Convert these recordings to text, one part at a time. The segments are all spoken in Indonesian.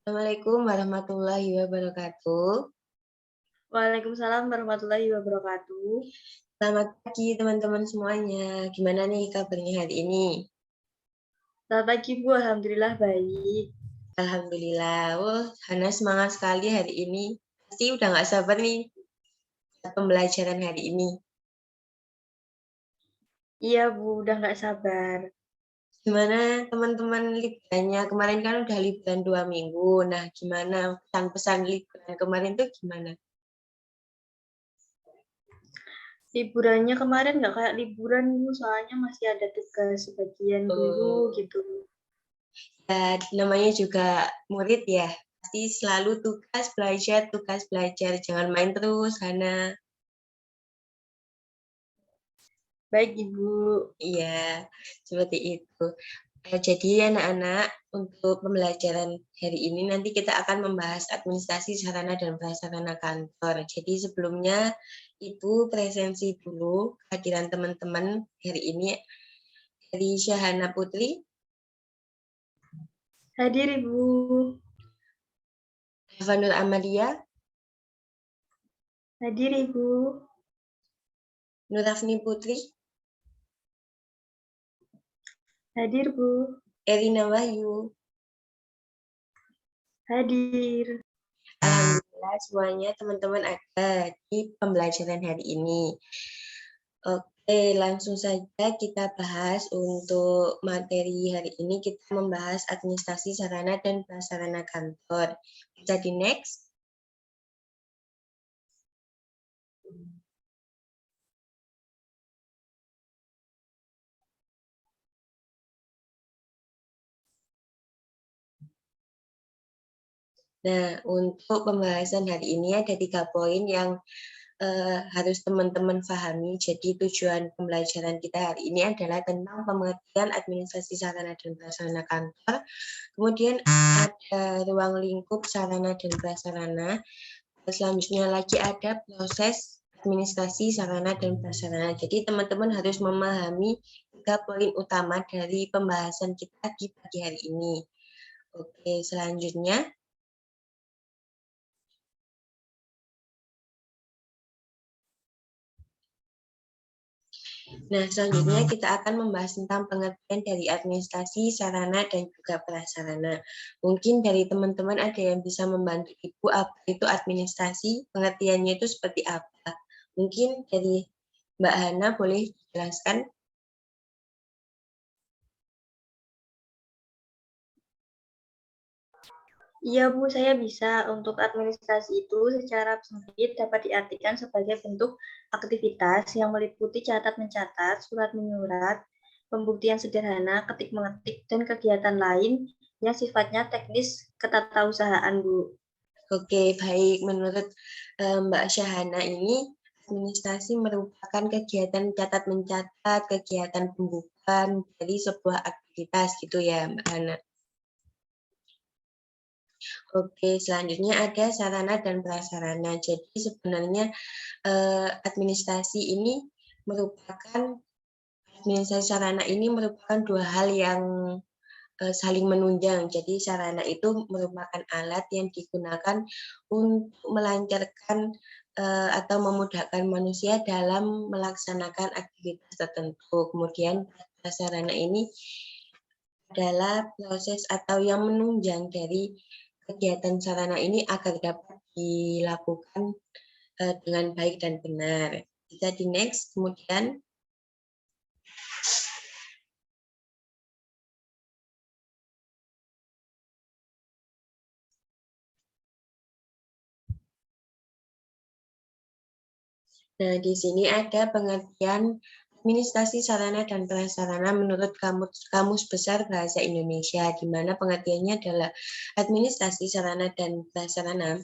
Assalamualaikum warahmatullahi wabarakatuh. Waalaikumsalam warahmatullahi wabarakatuh. Selamat pagi teman-teman semuanya. Gimana nih kabarnya hari ini? Selamat pagi Bu, Alhamdulillah baik. Alhamdulillah. Wah, Hana semangat sekali hari ini. Pasti udah nggak sabar nih buat pembelajaran hari ini. Iya Bu, udah nggak sabar. Gimana teman-teman liburannya? Kemarin kan udah liburan 2 minggu. Nah, gimana pesan-pesan liburan kemarin tuh gimana? Liburannya kemarin nggak kayak liburan Bu, soalnya masih ada tugas sebagian dulu Oh, gitu. ya, namanya juga murid ya. Pasti selalu tugas belajar. Jangan main terus, Hana. Baik Ibu. Iya, seperti itu. Jadi anak-anak, untuk pembelajaran hari ini nanti kita akan membahas administrasi sarana dan prasarana kantor. Jadi sebelumnya itu presensi dulu kehadiran teman-teman hari ini dari Syahana Putri, Hadir Ibu. Eva Nur Amalia, Hadir Ibu. Nurafni Putri, Hadir Bu. Erina Wahyu. Hadir. Alhamdulillah semuanya teman-teman ada di pembelajaran hari ini. Oke, langsung saja kita bahas untuk materi hari ini. Kita membahas administrasi sarana dan prasarana kantor. Bisa di next. Nah, untuk pembahasan hari ini ada 3 poin yang harus teman-teman pahami. Jadi tujuan pembelajaran kita hari ini adalah tentang pengertian administrasi sarana dan prasarana kantor. Kemudian ada ruang lingkup sarana dan prasarana. Selanjutnya lagi ada proses administrasi sarana dan prasarana. Jadi teman-teman harus memahami 3 poin utama dari pembahasan kita di pagi hari ini. Oke, selanjutnya. Nah, selanjutnya kita akan membahas tentang pengertian dari administrasi, sarana, dan juga prasarana. Mungkin dari teman-teman ada yang bisa membantu Ibu apa itu administrasi, pengertiannya itu seperti apa. Mungkin dari Mbak Hana boleh dijelaskan. Iya Bu, saya bisa. Untuk administrasi itu secara sempit dapat diartikan sebagai bentuk aktivitas yang meliputi catat-mencatat, surat-menyurat, pembuktian sederhana, ketik-mengetik, dan kegiatan lain yang sifatnya teknis ketatausahaan, Bu. Oke, baik. Menurut Mbak Syahana ini, administrasi merupakan kegiatan catat-mencatat, kegiatan pembukaan dari sebuah aktivitas gitu ya, Mbak Hana. Oke, selanjutnya ada sarana dan prasarana. Jadi sebenarnya administrasi ini merupakan administrasi sarana ini merupakan dua hal yang saling menunjang. Jadi sarana itu merupakan alat yang digunakan untuk melancarkan atau memudahkan manusia dalam melaksanakan aktivitas tertentu. Kemudian prasarana ini adalah proses atau yang menunjang dari kegiatan sarana ini agar dapat dilakukan dengan baik dan benar. Bisa di next, kemudian. Nah, di sini ada pengertian administrasi sarana dan prasarana menurut Kamus Besar Bahasa Indonesia, di mana pengertiannya adalah administrasi sarana dan prasarana.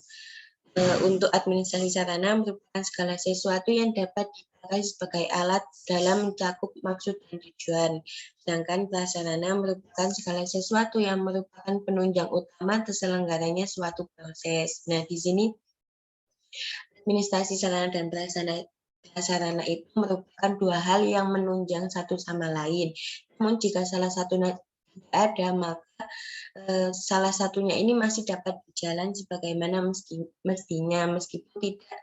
Untuk administrasi sarana merupakan segala sesuatu yang dapat dipakai sebagai alat dalam mencakup maksud dan tujuan. Sedangkan prasarana merupakan segala sesuatu yang merupakan penunjang utama terselenggaranya suatu proses. Nah, di sini administrasi sarana dan prasarana itu merupakan dua hal yang menunjang satu sama lain. Namun jika salah satu tidak ada, maka salah satunya ini masih dapat berjalan sebagaimana mestinya, meskipun tidak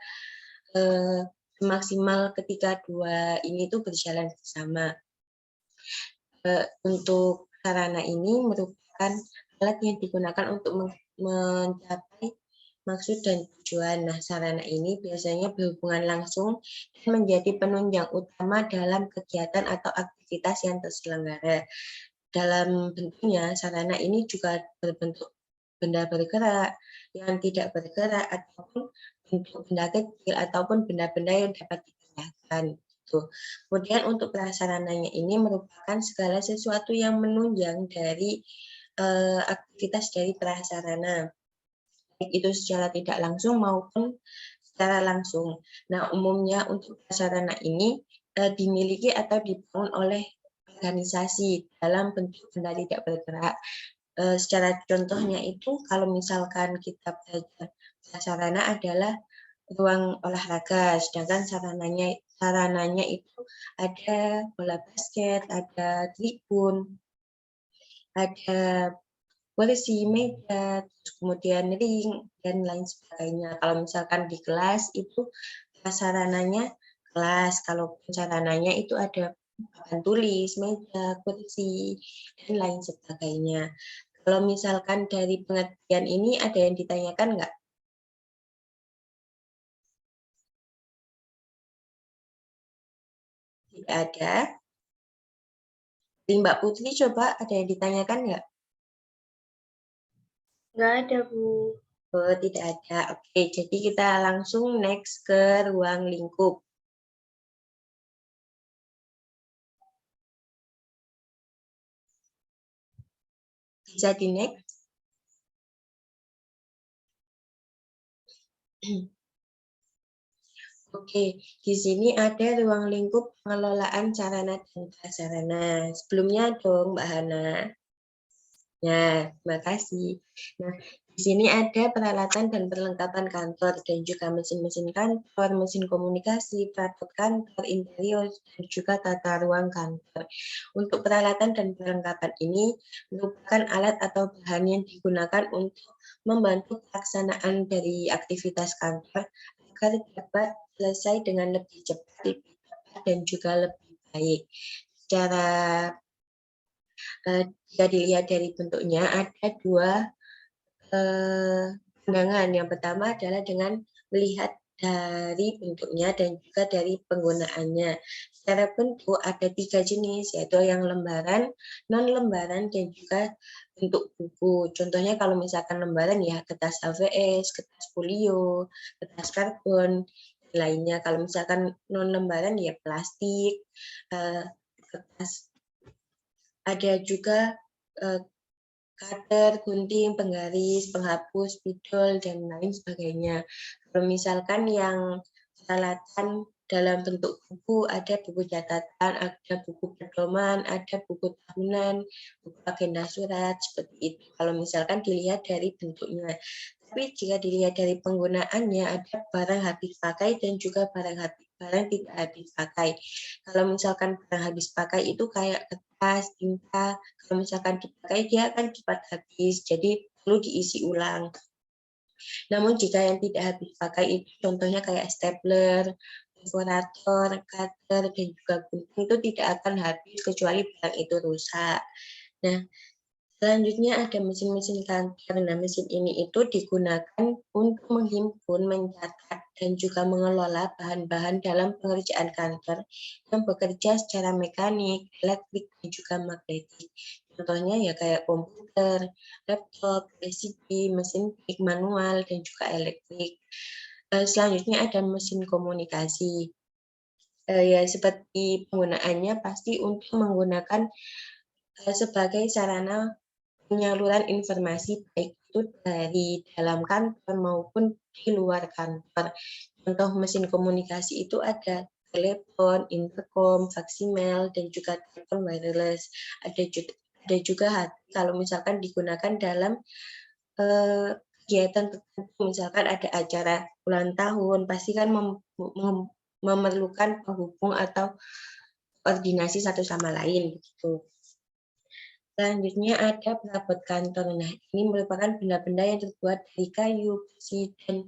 maksimal ketika dua ini tuh berjalan bersama. Untuk sarana ini merupakan alat yang digunakan untuk mencapai maksud dan tujuan. Nah, sarana ini biasanya berhubungan langsung dan menjadi penunjang utama dalam kegiatan atau aktivitas yang terselenggara. Dalam bentuknya, sarana ini juga berbentuk benda bergerak, yang tidak bergerak, ataupun bentuk benda kecil, ataupun benda-benda yang dapat dipindahkan. Gitu. Kemudian untuk prasarananya ini merupakan segala sesuatu yang menunjang dari aktivitas dari prasarana, baik itu secara tidak langsung maupun secara langsung. Nah, umumnya untuk prasarana ini dimiliki atau dibangun oleh organisasi dalam bentuk benda tidak bergerak. Secara contohnya itu kalau misalkan kita belajar prasarana adalah ruang olahraga, sedangkan sarananya itu ada bola basket, ada tribun, ada kursi, meja, kemudian ring, dan lain sebagainya. Kalau misalkan di kelas itu sarananya kelas, kalau sarananya itu ada papan tulis, meja, kursi, dan lain sebagainya. Kalau misalkan dari pengertian ini ada yang ditanyakan nggak? Tidak ada. Mbak Putri coba ada yang ditanyakan nggak? Nggak ada, Bu. Oh, tidak ada. Oke, jadi kita langsung next ke ruang lingkup. Bisa di next. Oke, di sini ada ruang lingkup pengelolaan sarana dan prasarana. Sebelumnya dong, Mbak Hana. Ya, terima kasih. Nah, di sini ada peralatan dan perlengkapan kantor dan juga mesin-mesin kantor, mesin komunikasi, perabot kantor, interior, dan juga tata ruang kantor. Untuk peralatan dan perlengkapan ini merupakan alat atau bahan yang digunakan untuk membantu pelaksanaan dari aktivitas kantor agar dapat selesai dengan lebih cepat, lebih tepat, dan juga lebih baik. Secara jika dilihat dari bentuknya ada dua pandangan. Yang pertama adalah dengan melihat dari bentuknya dan juga dari penggunaannya. Secara bentuk ada 3 jenis, yaitu yang lembaran, non-lembaran, dan juga bentuk buku. Contohnya kalau misalkan lembaran ya kertas HVS, kertas folio, kertas karbon, lainnya. Kalau misalkan non-lembaran ya plastik, kertas. Ada juga cutter, gunting, penggaris, penghapus, spidol, dan lain sebagainya. Kalau misalkan yang peralatan dalam bentuk buku, ada buku catatan, ada buku pedoman, ada buku tahunan, buku agenda surat, seperti itu. Kalau misalkan dilihat dari bentuknya. Tapi jika dilihat dari penggunaannya, ada barang habis pakai dan juga barang tidak habis pakai. Kalau misalkan barang habis pakai itu kayak kertas, tinta, kalau misalkan dipakai dia akan cepat habis, jadi perlu diisi ulang. Namun jika yang tidak habis pakai itu contohnya kayak stapler, perforator, cutter, dan juga gunting itu tidak akan habis kecuali barang itu rusak. Nah, selanjutnya ada mesin-mesin kantor. Nah, mesin ini itu digunakan untuk menghimpun, mencatat, dan juga mengelola bahan-bahan dalam pengerjaan kantor yang bekerja secara mekanik, elektrik, dan juga magnetik. Contohnya ya kayak komputer, laptop, PCB, mesin tik manual, dan juga elektrik. Selanjutnya ada mesin komunikasi. Ya seperti penggunaannya pasti untuk menggunakan sebagai sarana penyaluran informasi baik itu dari dalam kantor maupun di luar kantor. Contoh mesin komunikasi itu ada telepon, intercom, faksimal, dan juga telepon wireless. Ada juga HP kalau misalkan digunakan dalam kegiatan tertentu, misalkan ada acara ulang tahun, pasti kan memerlukan penghubung atau koordinasi satu sama lain begitu. Selanjutnya ada perabot kantor. Nah, ini merupakan benda-benda yang terbuat dari kayu, besi, dan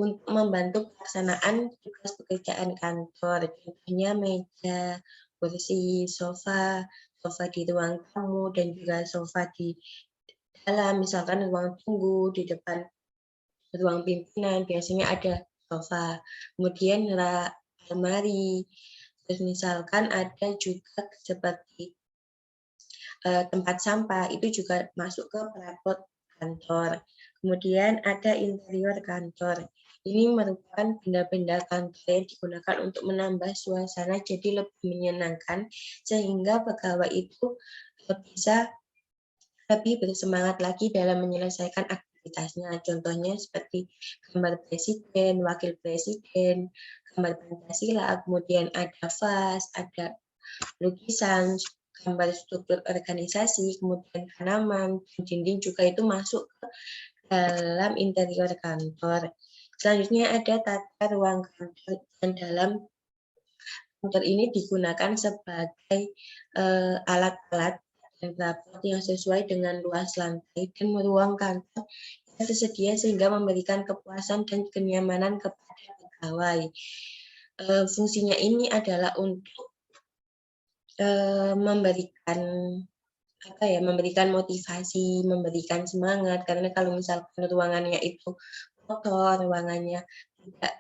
untuk membantu pelaksanaan tugas pekerjaan kantor. Contohnya meja, kursi, sofa, sofa di ruang tamu, dan juga sofa di dalam, misalkan ruang tunggu, di depan ruang pimpinan, biasanya ada sofa. Kemudian almari, terus misalkan ada juga seperti tempat sampah, itu juga masuk ke perabot kantor. Kemudian ada interior kantor. Ini merupakan benda-benda kantor yang digunakan untuk menambah suasana jadi lebih menyenangkan, sehingga pegawai itu bisa lebih bersemangat lagi dalam menyelesaikan aktivitasnya. Contohnya seperti gambar presiden, wakil presiden, gambar Pancasila, kemudian ada vas, ada lukisan, gambar struktur organisasi, kemudian tanaman, dinding juga itu masuk ke dalam interior kantor. Selanjutnya ada tata ruang kantor, dan dalam kantor ini digunakan sebagai alat-alat dan perabot yang sesuai dengan luas lantai dan ruang kantor yang tersedia sehingga memberikan kepuasan dan kenyamanan kepada pegawai. Fungsinya ini adalah untuk memberikan memberikan motivasi, memberikan semangat, karena kalau misalkan ruangannya itu kotor, ruangannya tidak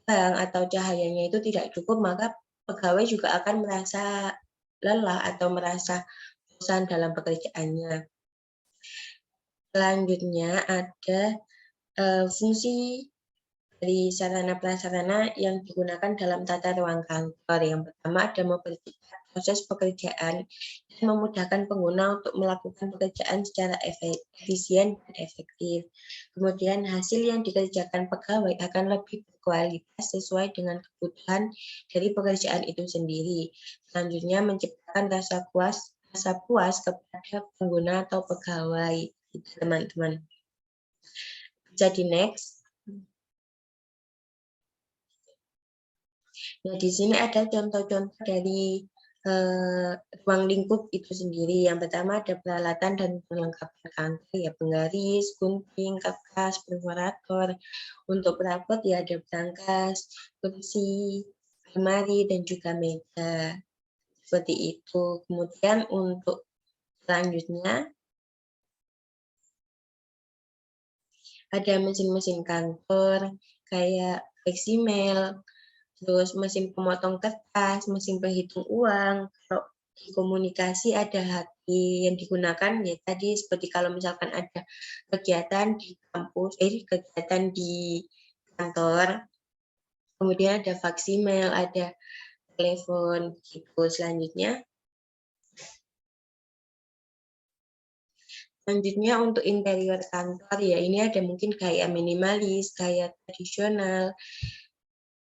terang atau cahayanya itu tidak cukup, maka pegawai juga akan merasa lelah atau merasa bosan dalam pekerjaannya. Selanjutnya ada fungsi dari sarana-prasarana yang digunakan dalam tata ruang kantor. Yang pertama ada mempercepat proses pekerjaan dan memudahkan pengguna untuk melakukan pekerjaan secara efisien dan efektif. Kemudian hasil yang dikerjakan pegawai akan lebih berkualitas sesuai dengan kebutuhan dari pekerjaan itu sendiri. Selanjutnya menciptakan rasa puas kepada pengguna atau pegawai, teman-teman. Jadi next. Nah, di sini ada contoh-contoh dari ruang lingkup itu sendiri. Yang pertama ada peralatan dan perlengkapan kantor, ya penggaris, gunting, kapas, perforator. Untuk perabot ya ada berangkas, kursi, lemari, dan juga meja. Seperti itu. Kemudian untuk selanjutnya ada mesin-mesin kantor kayak fleksimail, terus mesin pemotong kertas, mesin penghitung uang. Kalau di komunikasi ada HP yang digunakan ya tadi seperti kalau misalkan ada kegiatan di kampus, kegiatan di kantor, kemudian ada faksimail, ada telepon gitu. Selanjutnya untuk interior kantor ya ini ada mungkin kayak minimalis, kayak tradisional.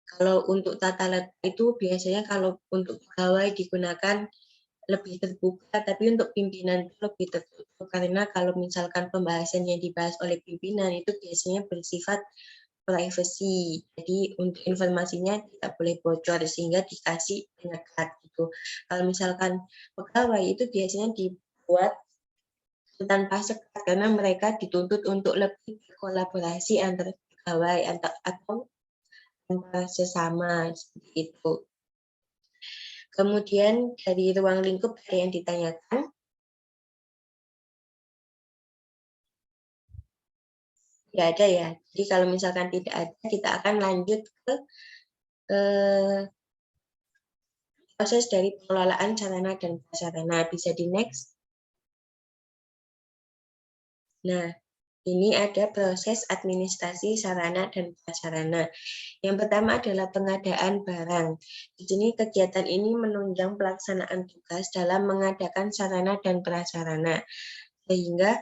Kalau untuk tata letak itu biasanya kalau untuk pegawai digunakan lebih terbuka, tapi untuk pimpinan itu lebih tertutup. Karena kalau misalkan pembahasan yang dibahas oleh pimpinan itu biasanya bersifat privacy. Jadi untuk informasinya tidak boleh bocor sehingga dikasih penyekat gitu. Kalau misalkan pegawai itu biasanya dibuat tanpa sekat karena mereka dituntut untuk lebih berkolaborasi antar pegawai atau antar sesama seperti itu. Kemudian dari ruang lingkup ada yang ditanyakan. Tidak ada ya. Jadi kalau misalkan tidak ada, kita akan lanjut ke proses dari pengelolaan sarana dan prasarana. Bisa di next. Nah, ini ada proses administrasi sarana dan prasarana. Yang pertama adalah pengadaan barang. Di sini kegiatan ini menunjang pelaksanaan tugas dalam mengadakan sarana dan prasarana. Sehingga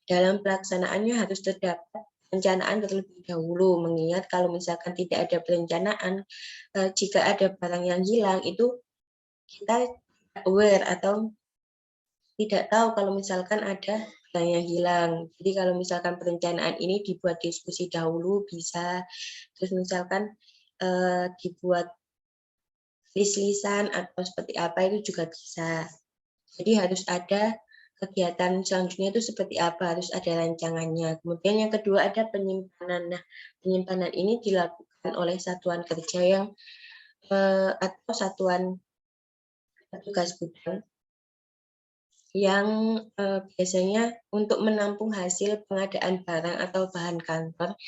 dalam pelaksanaannya harus terdapat perencanaan terlebih dahulu, mengingat kalau misalkan tidak ada perencanaan, jika ada barang yang hilang, itu kita aware atau tidak tahu kalau misalkan ada barang yang hilang. Jadi kalau misalkan perencanaan ini dibuat diskusi dahulu bisa, terus misalkan dibuat list-listan atau seperti apa itu juga bisa. Jadi harus ada kegiatan selanjutnya itu seperti apa, harus ada rancangannya. Kemudian yang kedua ada penyimpanan. Nah, penyimpanan ini dilakukan oleh satuan kerja yang atau satuan petugas gudang yang biasanya untuk menampung hasil pengadaan barang atau bahan kantor,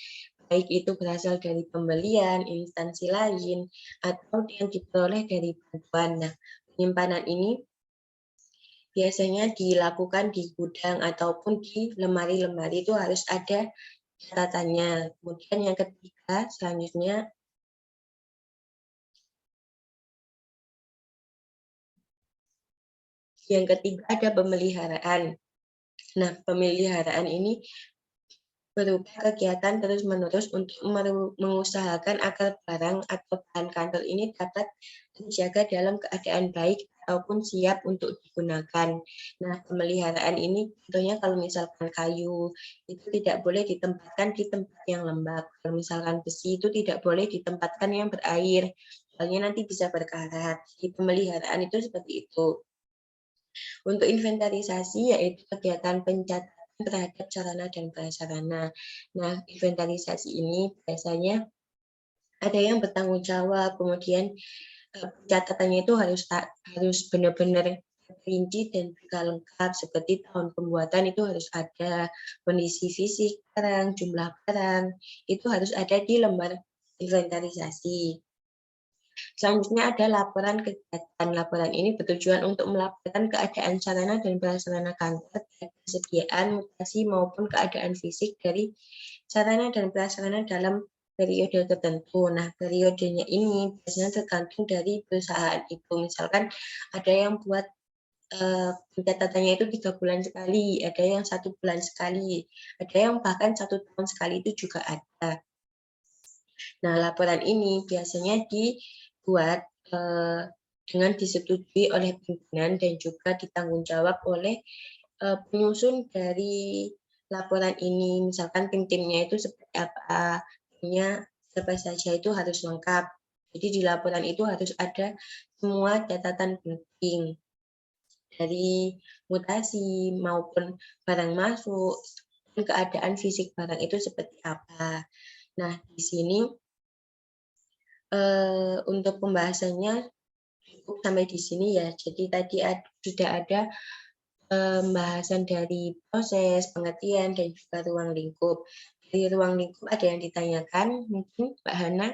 baik itu berasal dari pembelian, instansi lain, atau yang diperoleh dari bantuan. Nah, penyimpanan ini biasanya dilakukan di gudang ataupun di lemari-lemari itu harus ada catatannya. Kemudian yang ketiga, selanjutnya ada pemeliharaan. Nah, pemeliharaan ini berupa kegiatan terus-menerus untuk mengusahakan agar barang atau bahan kantor ini dapat terjaga dalam keadaan baik ataupun siap untuk digunakan. Nah, pemeliharaan ini contohnya kalau misalkan kayu itu tidak boleh ditempatkan di tempat yang lembab. Kalau misalkan besi itu tidak boleh ditempatkan yang berair, soalnya nanti bisa berkarat. Di pemeliharaan itu seperti itu. Untuk inventarisasi yaitu kegiatan pencatatan terhadap sarana dan prasarana. Nah, inventarisasi ini biasanya ada yang bertanggung jawab, kemudian catatannya itu harus benar-benar rinci dan juga lengkap, seperti tahun pembuatan itu harus ada, kondisi fisik barang, jumlah barang, itu harus ada di lembar inventarisasi. Selanjutnya ada laporan kegiatan. Laporan ini bertujuan untuk melaporkan keadaan sarana dan prasarana kantor, baik kesediaan, mutasi, maupun keadaan fisik dari sarana dan prasarana dalam periode tertentu. Nah, periodenya ini biasanya tergantung dari perusahaan itu. Misalkan ada yang buat pencatatannya itu 3 bulan sekali, ada yang 1 bulan sekali, ada yang bahkan 1 tahun sekali itu juga ada. Nah, laporan ini biasanya dibuat dengan disetujui oleh pimpinan dan juga ditanggung jawab oleh penyusun dari laporan ini. Misalkan tim-timnya itu seperti apa, timnya siapa saja itu harus lengkap. Jadi di laporan itu harus ada semua catatan penting dari mutasi maupun barang masuk, dan keadaan fisik barang itu seperti apa. Nah, di sini untuk pembahasannya cukup sampai di sini ya. Jadi tadi sudah ada pembahasan dari proses, pengertian, dan juga ruang lingkup. Dari ruang lingkup ada yang ditanyakan mungkin Mbak Hana?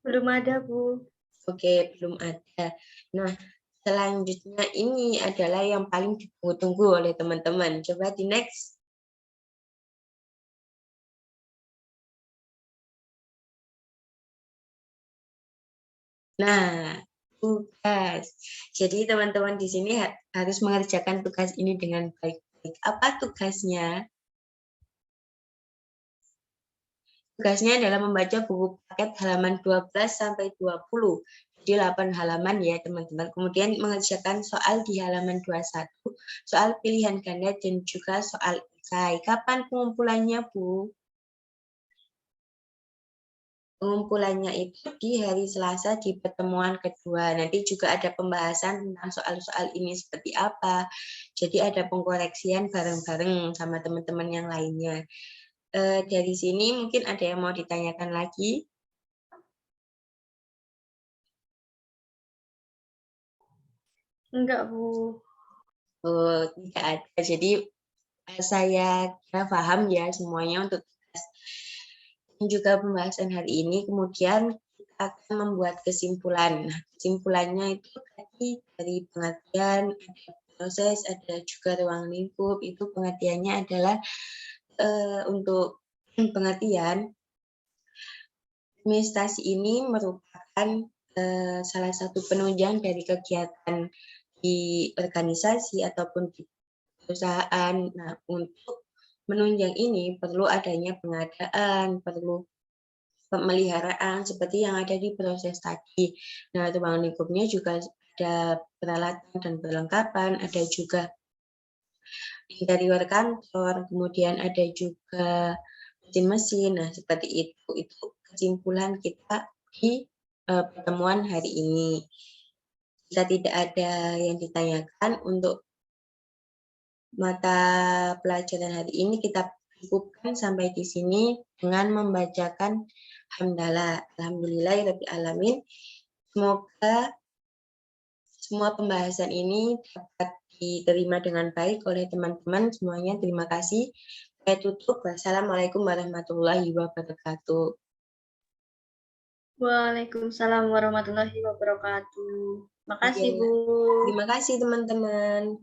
Belum ada, Bu. Oke, belum ada. Nah, selanjutnya ini adalah yang paling ditunggu-tunggu oleh teman-teman. Coba di next. Nah, tugas. Jadi teman-teman di sini harus mengerjakan tugas ini dengan baik-baik. Apa tugasnya? Tugasnya adalah membaca buku paket halaman 12 sampai 20. Jadi 8 halaman ya teman-teman. Kemudian mengerjakan soal di halaman 21, soal pilihan ganda dan juga soal esai. Kapan pengumpulannya, Bu? Pengumpulannya itu di hari Selasa di pertemuan kedua. Nanti juga ada pembahasan tentang soal-soal ini seperti apa. Jadi ada pengkoreksian bareng-bareng sama teman-teman yang lainnya. Dari sini mungkin ada yang mau ditanyakan lagi? Enggak, Bu. Oh, tidak ada. Jadi saya paham ya semuanya untuk tugas dan juga pembahasan hari ini. Kemudian kita akan membuat kesimpulan. Nah, kesimpulannya itu tadi dari pengertian, ada proses, ada juga ruang lingkup. Itu pengertiannya adalah untuk pengertian, administrasi ini merupakan salah satu penunjang dari kegiatan di organisasi ataupun di perusahaan. Nah, untuk menunjang ini perlu adanya pengadaan, perlu pemeliharaan seperti yang ada di proses tadi. Nah, ruang lingkupnya juga ada peralatan dan perlengkapan, ada juga interior kantor, kemudian ada juga mesin-mesin. Nah, seperti itu kesimpulan kita di pertemuan hari ini. Jika tidak ada yang ditanyakan untuk mata pelajaran hari ini, kita cukupkan sampai di sini dengan membacakan hamdalah. Alhamdulillahirabbil alamin. Semoga semua pembahasan ini dapat diterima dengan baik oleh teman-teman semuanya. Terima kasih. Saya tutup. Wassalamualaikum warahmatullahi wabarakatuh. Waalaikumsalam warahmatullahi wabarakatuh. Makasih, Iya, Bu. terima kasih teman-teman.